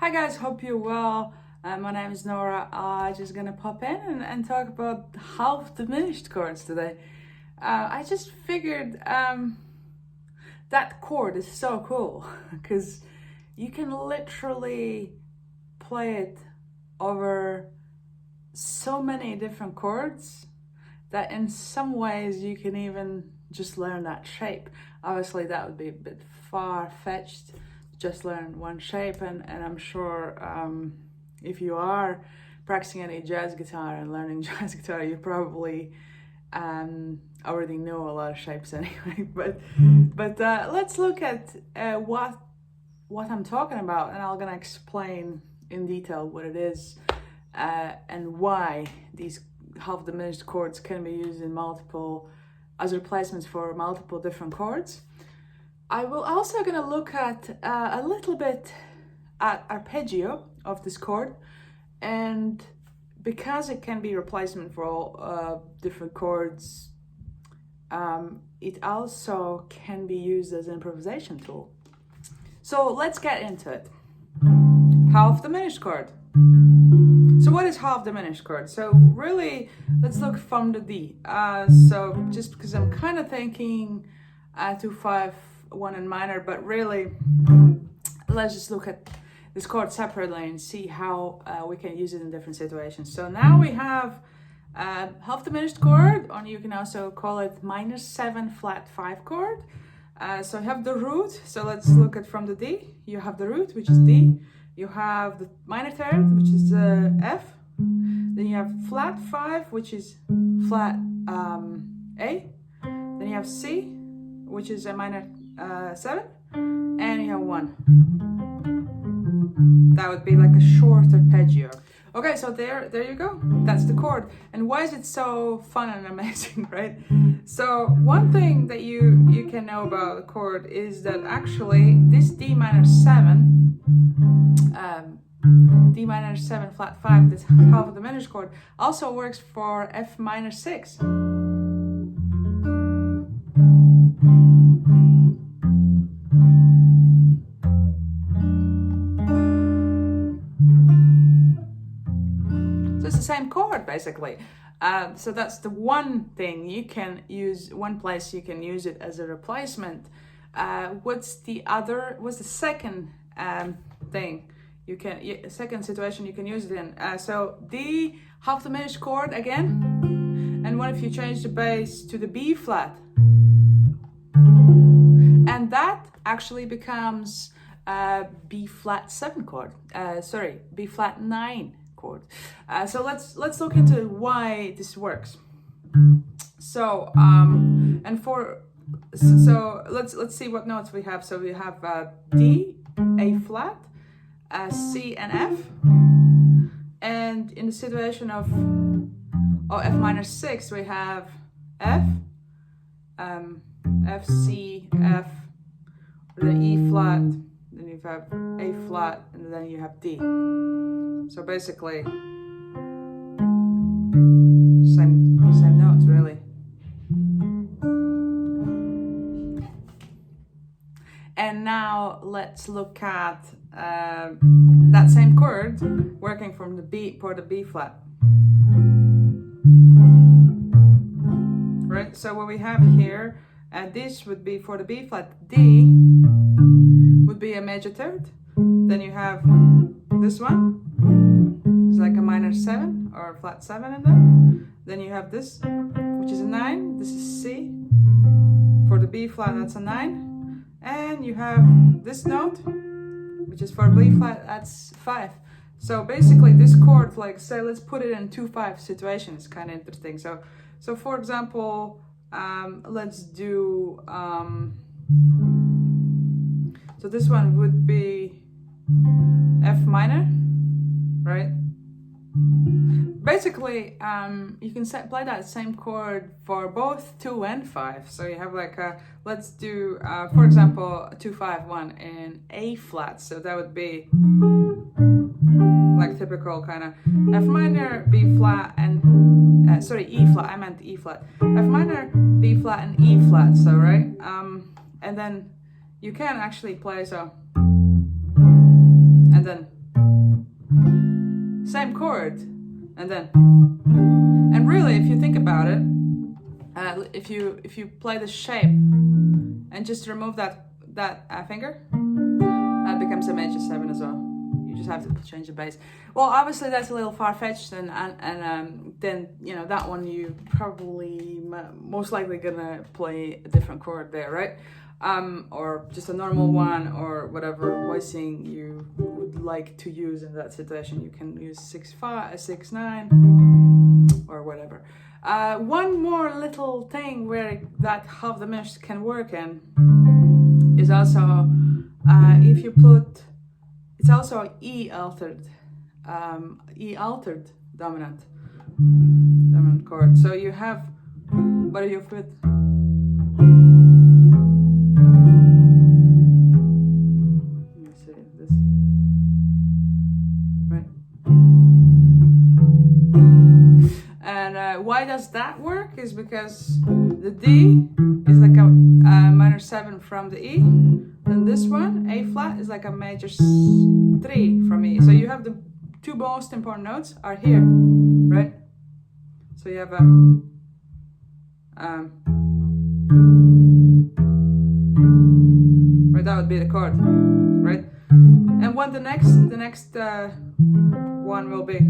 Hi guys, hope you're well. My name is Nora. I'm just gonna pop in and talk about half diminished chords today. I just figured that chord is so cool because you can literally play it over so many different chords that in some ways you can even just learn that shape. Obviously that would be a bit far-fetched, just learn one shape, and I'm sure if you are practicing any jazz guitar and learning jazz guitar, you probably already know a lot of shapes anyway. But let's look at what I'm talking about, and I'm gonna explain in detail what it is and why these half diminished chords can be used in multiple as replacements for multiple different chords. I will also gonna look at a little bit at arpeggio of this chord, and because it can be replacement for all different chords, it also can be used as an improvisation tool. So let's get into it. Half diminished chord. So what is half diminished chord? So really, let's look from the D. So just because I'm kind of thinking 2-5-1 in minor, but really, let's just look at this chord separately and see how we can use it in different situations. So now we have half diminished chord, or you can also call it -7 flat 5 chord. So you have the root. So let's look at from the D. You have the root, which is D. You have the minor third, which is F. Then you have flat 5, which is flat A. Then you have C, which is a minor 7, and you have 1. That would be like a short arpeggio. Okay, so there you go. That's the chord. And why is it so fun and amazing, right? So one thing that you can know about the chord is that actually this D minor 7, D minor 7 flat 5, this half diminished chord, also works for F minor 6. So it's the same chord basically. So that's the one thing you can use, one place you can use it as a replacement. What's the second thing? Second situation you can use it in. So D half diminished chord again, and what if you change the bass to the B flat? And that actually becomes B flat 7 chord. B flat 9 chord. So let's look into why this works. So let's see what notes we have. So we have D, A flat, C and F, and in the situation of F minor 6 we have F, F, C, F, then E flat, then you have A flat, and then you have D. So basically same notes really. And now let's look at that same chord working from the B for the B flat. Right, so what we have here, this would be for the B flat. D would be a major third. Then you have this one, it's like a minor 7 or a flat 7 in there. Then you have this, which is a 9. This is C. For the B flat, that's a 9. And you have this note, which is for B flat, that's 5. So basically this chord, like say, let's put it in 2-5 situation. It's kind of interesting. So for example, let's do, so this one would be F minor, right? Basically, you can play that same chord for both 2 and 5. So you have like let's do, for example, 2-5-1 in A flat. So that would be like typical kind of F minor, B flat, and E flat. I meant E flat. F minor, B flat, and E flat. So right, and then you can actually play so, and then chord, and then, and really, if you think about it, if you play the shape and just remove that finger, that becomes a major 7 as well. You just have to change the bass. Well, obviously that's a little far-fetched, and then you know that one you probably most likely gonna play a different chord there, right? Or just a normal one, or whatever voicing you would like to use in that situation. You can use 6/5, 6/9, or whatever. One more little thing where that half diminished can work in is also if you put, it's also E altered dominant chord. So you have, what do you put? Let me see this, right? And why does that work is because the D is like a minor 7 from the E, and this one, A flat, is like a major 3 from E. So you have the two most important notes are here, right? So you have a right, that would be the chord, right? And what the next one will be,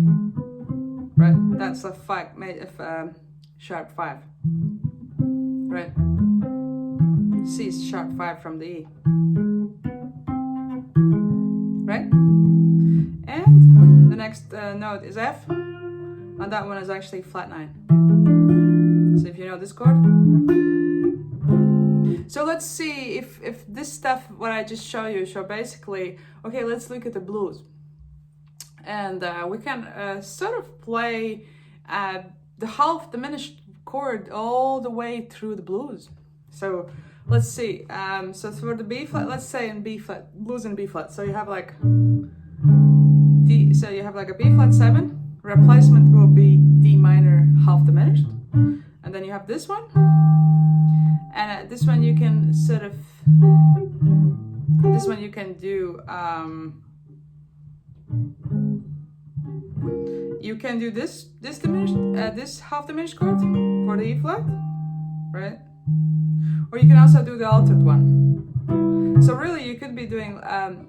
right? That's a 5, sharp 5, right? C is sharp 5 from the E, right? And the next note is F, and that one is actually flat 9. So if you know this chord. So let's see if this stuff, what I just show you, so basically, okay, let's look at the blues. And we can sort of play the half diminished chord all the way through the blues. So let's see, so for the B flat, let's say in B flat, blues in B flat, so you have like D, so you have like a B flat 7, replacement will be D minor half diminished, and then you have this one, and this one you can sort of, this one you can do, you can do this diminished, this half diminished chord for the E flat, right? Or you can also do the altered one. So really you could be doing,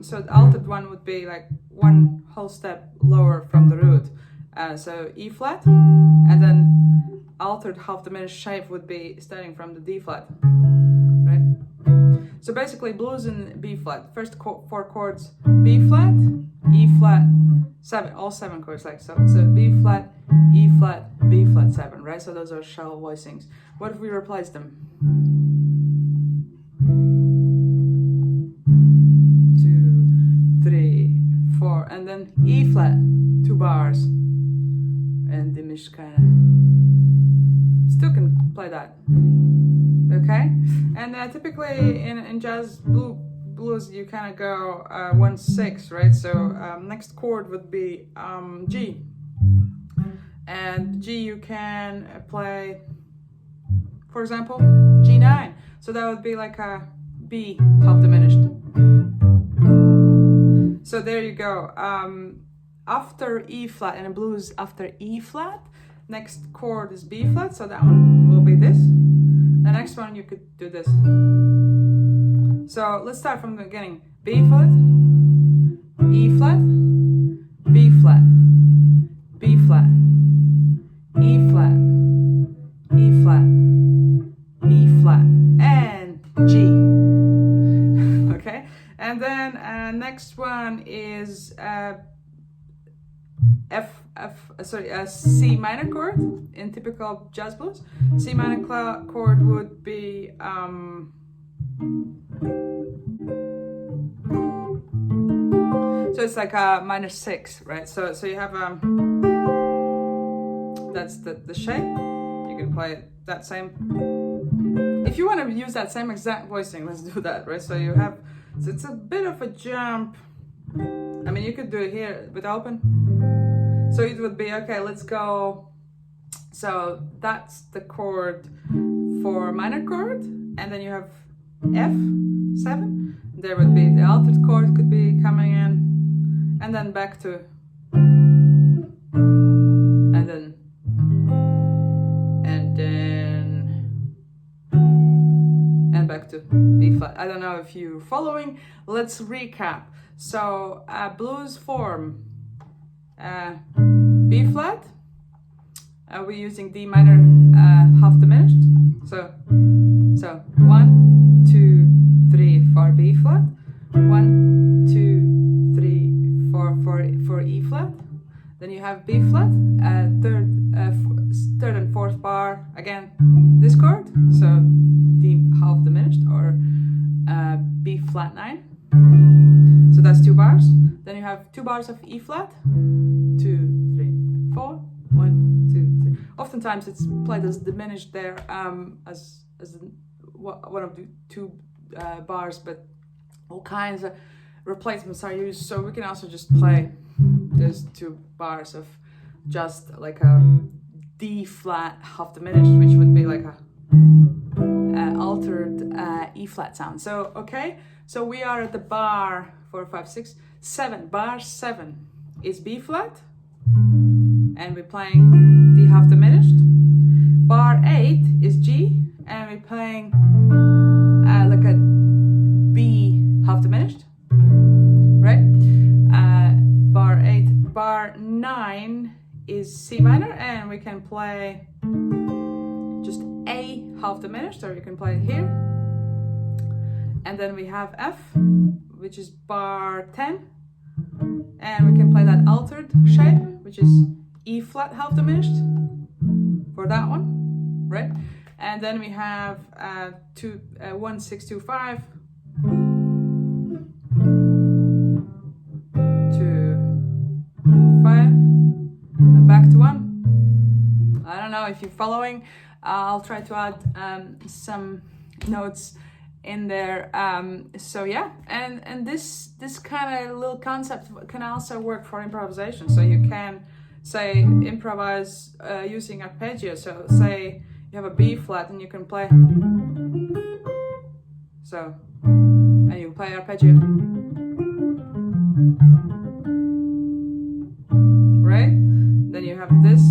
so the altered one would be like one whole step lower from the root. So E flat, and then altered half diminished shape would be starting from the D flat, right? So basically blues in B flat, first 4 chords, B flat, E flat, 7, all 7 chords, like so B flat, E flat, B flat 7, right? So those are shallow voicings. What if we replace them? 2, 3, 4, and then E flat, 2 bars, and diminished kind of. Still can play that, okay? And typically in jazz blues you kind of go 1/6, right? So next chord would be G, and G you can play, for example, G9. So that would be like a B half diminished. So there you go. After E flat in a blues, after E flat, next chord is B flat, so that one will be this. The next one you could do this. So let's start from the beginning. B flat, E flat, B flat, B flat, E flat, E flat, B flat, and G. Okay, and then next one is C minor chord in typical jazz blues. C minor chord would be so it's like a minor 6, right? So you have that's the shape. You can play that same. If you want to use that same exact voicing, let's do that, right? So you have, so it's a bit of a jump. I mean, you could do it here with open. So it would be, okay, let's go. So that's the chord for minor chord, and then you have F7. There would be the altered chord could be coming in, and then back to I don't know if you're following. Let's recap. So blues form, B flat. We're using D minor half diminished. So 1, 2, 3 for B flat. 1, 2, 3, 4 for E flat. Then you have B flat, third and fourth bar, again this chord, so D half diminished, or B flat 9. So that's 2 bars. Then you have 2 bars of E flat, 2, 3, 4, 1, 2, 3. Oftentimes it's played as diminished there, as one of the 2 bars, but all kinds of replacements are used, so we can also just play those 2 bars of just like a D flat half diminished, which would be like a altered E flat sound. So okay, so we are at the bar 4, 5, 6, 7. Bar 7 is B flat, and we're playing D half diminished. Bar 8 is G, and we're playing like a B half diminished, right? Bar 8, bar 9 is C minor, and we can play just A half diminished, or you can play it here. And then we have F, which is bar 10, and we can play that altered shape, which is E flat half diminished for that one, right? And then we have 1, 6, 2, 5, 2, 5, and back to 1. I don't know if you're following. I'll try to add some notes in there. So yeah, and this kind of little concept can also work for improvisation. So you can say improvise using arpeggios. So say you have a B flat and you can play, so, and you play arpeggio, right? Then you have this.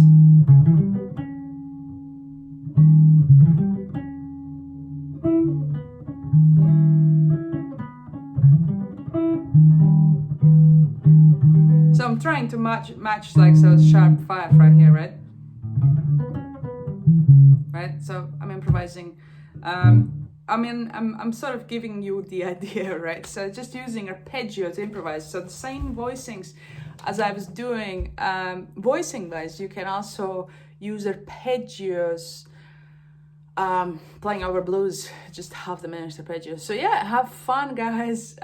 So I'm trying to match like, so sharp 5 right here, right? Right, so I'm improvising. I mean, I'm sort of giving you the idea, right? So just using arpeggio to improvise. So the same voicings as I was doing voicing wise, you can also use arpeggios playing over blues, just half diminished arpeggios. So yeah, have fun, guys.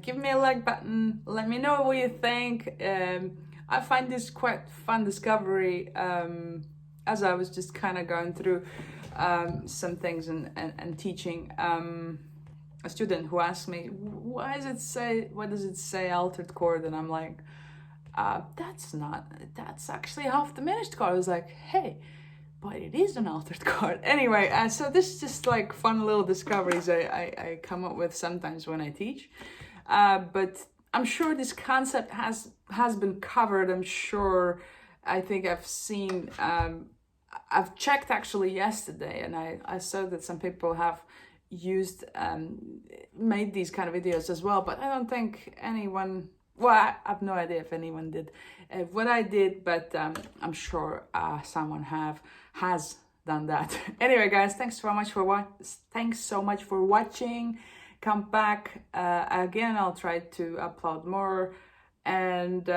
Give me a like button. Let me know what you think. I find this quite fun discovery. As I was just kind of going through some things and teaching a student who asked me, what does it say altered chord? And I'm like, that's actually half diminished chord. I was like, hey, but it is an altered chord. Anyway, so this is just like fun little discoveries I come up with sometimes when I teach. But I'm sure this concept has been covered. I think I've seen, I've checked actually yesterday, and I saw that some people have used, made these kind of videos as well, but I don't think anyone, well, I have no idea if anyone did what I did, but I'm sure someone has done that. Anyway, guys, thanks so much for watching. Come back again. I'll try to upload more, and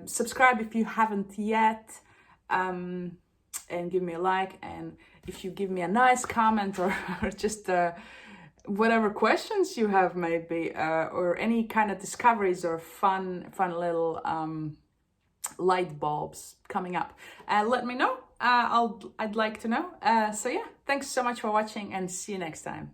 subscribe if you haven't yet. And give me a like, and if you give me a nice comment or just whatever questions you have maybe, or any kind of discoveries or fun little light bulbs coming up, let me know. I'd like to know. So yeah, thanks so much for watching, and see you next time.